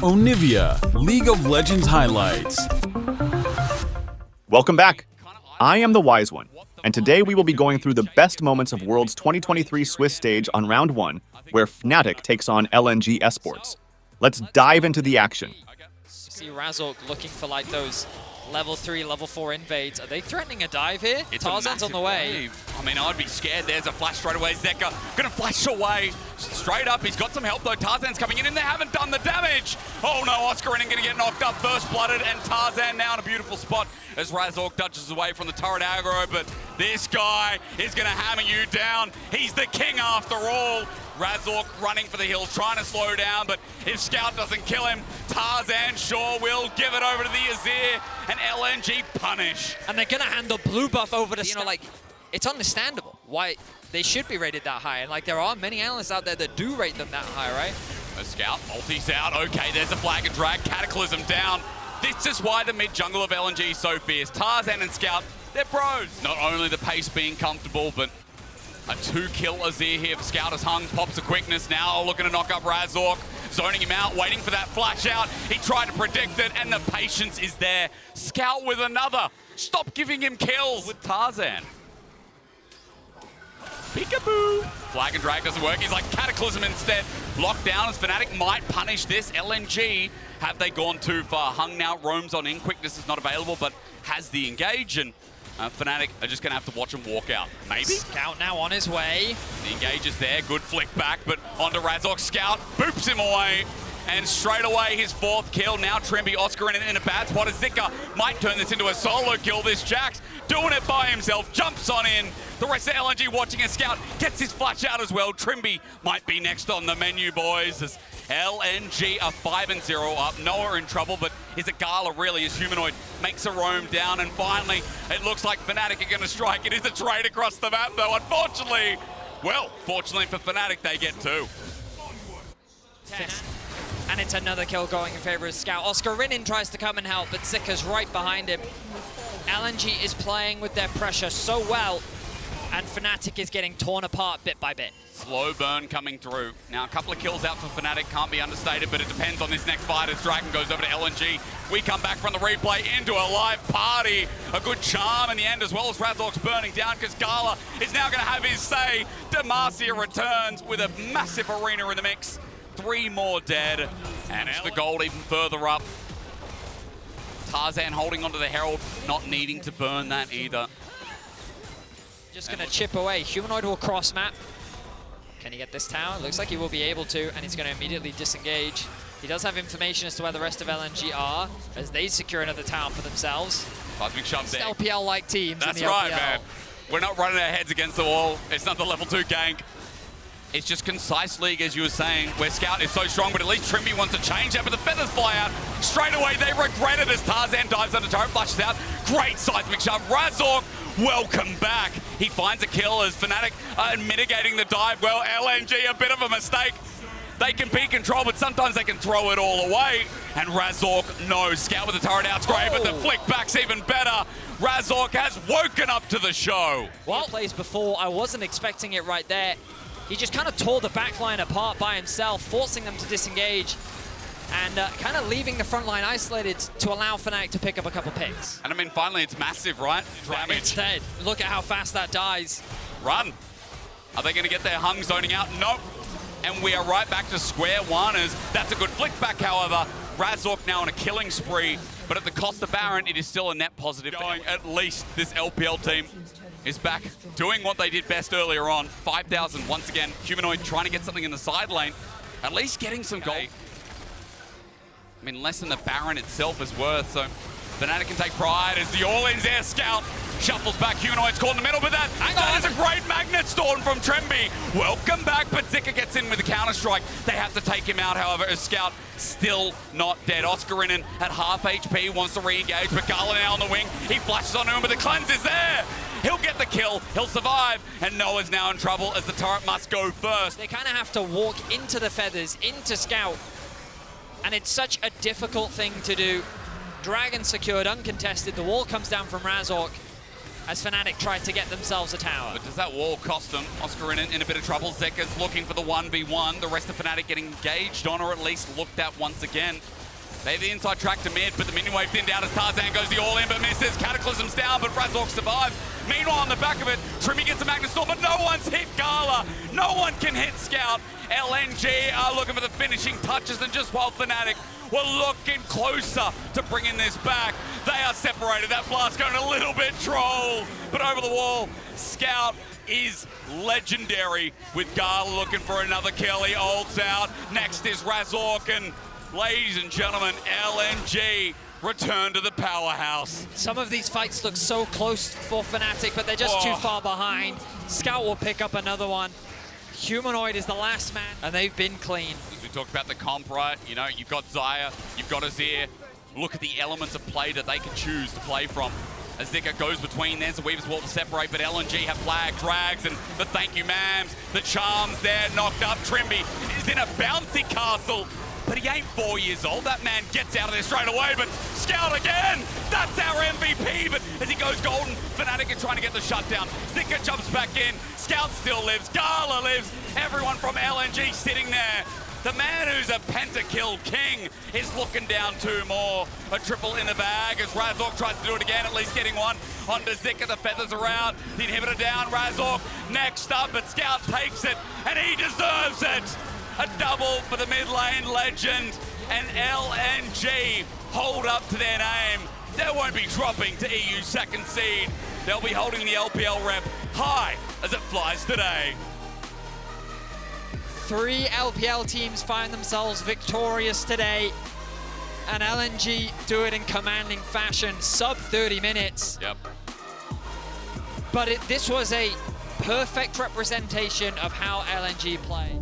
Onivia, League of Legends highlights. Welcome back. I am the Wise One, and today we will be going through the best moments of World's 2023 Swiss stage on round 1, where Fnatic takes on LNG Esports. Let's dive into the action. See Razork looking for like those level 3, level 4 invades. Are they threatening a dive here? It's Tarzan's on the way. Wave. I mean, I'd be scared. There's a flash straight away. Zeka gonna flash away. Straight up, he's got some help though. Tarzan's coming in and they haven't done the damage. Oh no, Oscarinin gonna get knocked up, first blooded, and Tarzan now in a beautiful spot as Razork dodges away from the turret aggro, but this guy is gonna hammer you down. He's the king after all. Razork running for the hills, trying to slow down, but if Scout doesn't kill him, Tarzan sure will give it over to the Azir, and LNG punish. And they're gonna hand the blue buff over to, like, it's understandable why they should be rated that high. And like, there are many analysts out there that do rate them that high, right? A Scout, ulti's out. Okay, there's a flag and drag, Cataclysm down. This is why the mid jungle of LNG is so fierce. Tarzan and Scout, they're pros. Not only the pace being comfortable, but a 2-kill Azir here for Scout has hung, pops a quickness now, looking to knock up Razork, zoning him out, waiting for that flash out. He tried to predict it, and the patience is there. Scout with another. Stop giving him kills with Tarzan. Peekaboo. Flag and drag doesn't work. He's like Cataclysm instead. Locked down as Fnatic might punish this. LNG, have they gone too far? Hung now roams on in. Quickness is not available, but has the engage, and Fnatic are just going to have to watch him walk out. Maybe? Scout now on his way. The engage is there. Good flick back, but onto Razork. Scout boops him away. And straight away, his 4th kill. Now Tremby, Oscarinin in a bad spot as Zika might turn this into a solo kill. This Jax doing it by himself, jumps on in. The rest of LNG watching a Scout, gets his flash out as well. Trimby might be next on the menu, boys, as LNG are 5-0 up. Noah in trouble, but is it Gala really? As Humanoid makes a roam down, and finally, it looks like Fnatic are going to strike. It is a trade across the map, though, unfortunately. Well, fortunately for Fnatic, they get 2. And it's another kill going in favor of Scout. Oscarinin tries to come and help, but Zika's right behind him. LNG is playing with their pressure so well, and Fnatic is getting torn apart bit by bit. Slow burn coming through. Now, a couple of kills out for Fnatic, can't be understated, but it depends on this next fight as Dragon goes over to LNG. We come back from the replay into a live party. A good charm in the end, as well as Razork's burning down, because Gala is now going to have his say. Demacia returns with a massive arena in the mix. 3 more dead, and it's the gold even further up. Tarzan holding onto the Herald, not needing to burn that either. Just going to chip away. Humanoid will cross map. Can he get this tower? Looks like he will be able to, and he's going to immediately disengage. He does have information as to where the rest of LNG are, as they secure another tower for themselves. Cosmic shove there. LPL-like teams. That's in the right, LPL. man. We're not running our heads against the wall. It's not the level 2 gank. It's just concise league, as you were saying, where Scout is so strong, but at least Trimby wants to change that, but the feathers fly out. Straight away, they regret it as Tarzan dives under turret, flashes out. Great seismic shove. Razork, welcome back. He finds a kill as Fnatic are mitigating the dive. Well, LNG, a bit of a mistake. They can be controlled, but sometimes they can throw it all away. And Razork, no. Scout with the turret out's great, but the flick back's even better. Razork has woken up to the show. Well plays before, I wasn't expecting it right there. He just kind of tore the backline apart by himself, forcing them to disengage and kind of leaving the front line isolated to allow Fnatic to pick up a couple picks. And I mean, finally, it's massive, right? Damage. It's dead. Look at how fast that dies. Run. Are they going to get their Hung zoning out? Nope. And we are right back to square one, as that's a good flick back, however. Razork now on a killing spree, but at the cost of Baron, it is still a net positive. Going at least this LPL team is back doing what they did best earlier on. 5,000 once again. Humanoid trying to get something in the side lane. At least getting some gold. I mean, less than the Baron itself is worth, so Fnatic can take pride as the all-ins air Scout shuffles back. Humanoid's caught in the middle, but that is a great magnet storm from Tremby. Welcome back, but Zika gets in with the counter-strike. They have to take him out, however, as Scout still not dead. Oscarinin at half HP wants to re-engage, but Gala now on the wing. He flashes onto him, but the cleanse is there. He'll get the kill, he'll survive, and Noah's now in trouble as the turret must go first. They kind of have to walk into the feathers, into Scout, and it's such a difficult thing to do. Dragon secured, uncontested. The wall comes down from Razork. as Fnatic tried to get themselves a tower. But does that wall cost them? Oscar in a bit of trouble. Zeka's looking for the 1v1. The rest of Fnatic getting engaged on, or at least looked at once again. They have the inside track to mid, but the minion wave thinned out as Tarzan goes the all-in, but misses. Cataclysm's down, but Razork survives. Meanwhile, on the back of it, Trimmy gets a Magnus Storm, but no one's hit Gala. No one can hit Scout. LNG are looking for the finishing touches, and just while Fnatic were looking closer to bringing this back, they are separated. That blast going a little bit troll, but over the wall, Scout is legendary with Gala looking for another kill. He ults out. Next is Razork, and ladies and gentlemen, LNG return to the powerhouse. Some of these fights look so close for Fnatic, but they're just too far behind. Scout will pick up another one. Humanoid is the last man, and they've been clean. We talked about the comp, right? You know, you've got Xayah, you've got Azir. Look at the elements of play that they can choose to play from. As Zika goes between, there's a Weaver's Wall to separate, but LNG have flag, drags, and the thank you, ma'ams. The charms there, knocked up. Trimby is in a bouncy castle, but he ain't 4 years old. That man gets out of there straight away, but Scout again! That's our MVP, but as he goes golden, Fnatic are trying to get the shutdown. Zika jumps back in, Scout still lives, Gala lives, everyone from LNG sitting there. The man who's a pentakill king is looking down 2 more. A triple in the bag as Razork tries to do it again, at least getting one onto Zika. The feathers around, the inhibitor down, Razork next up, but Scout takes it, and he deserves it. A double for the mid lane legend, and LNG hold up to their name. They won't be dropping to EU second seed. They'll be holding the LPL rep high as it flies today. 3 LPL teams find themselves victorious today, and LNG do it in commanding fashion, sub 30 minutes. Yep. But this was a perfect representation of how LNG play.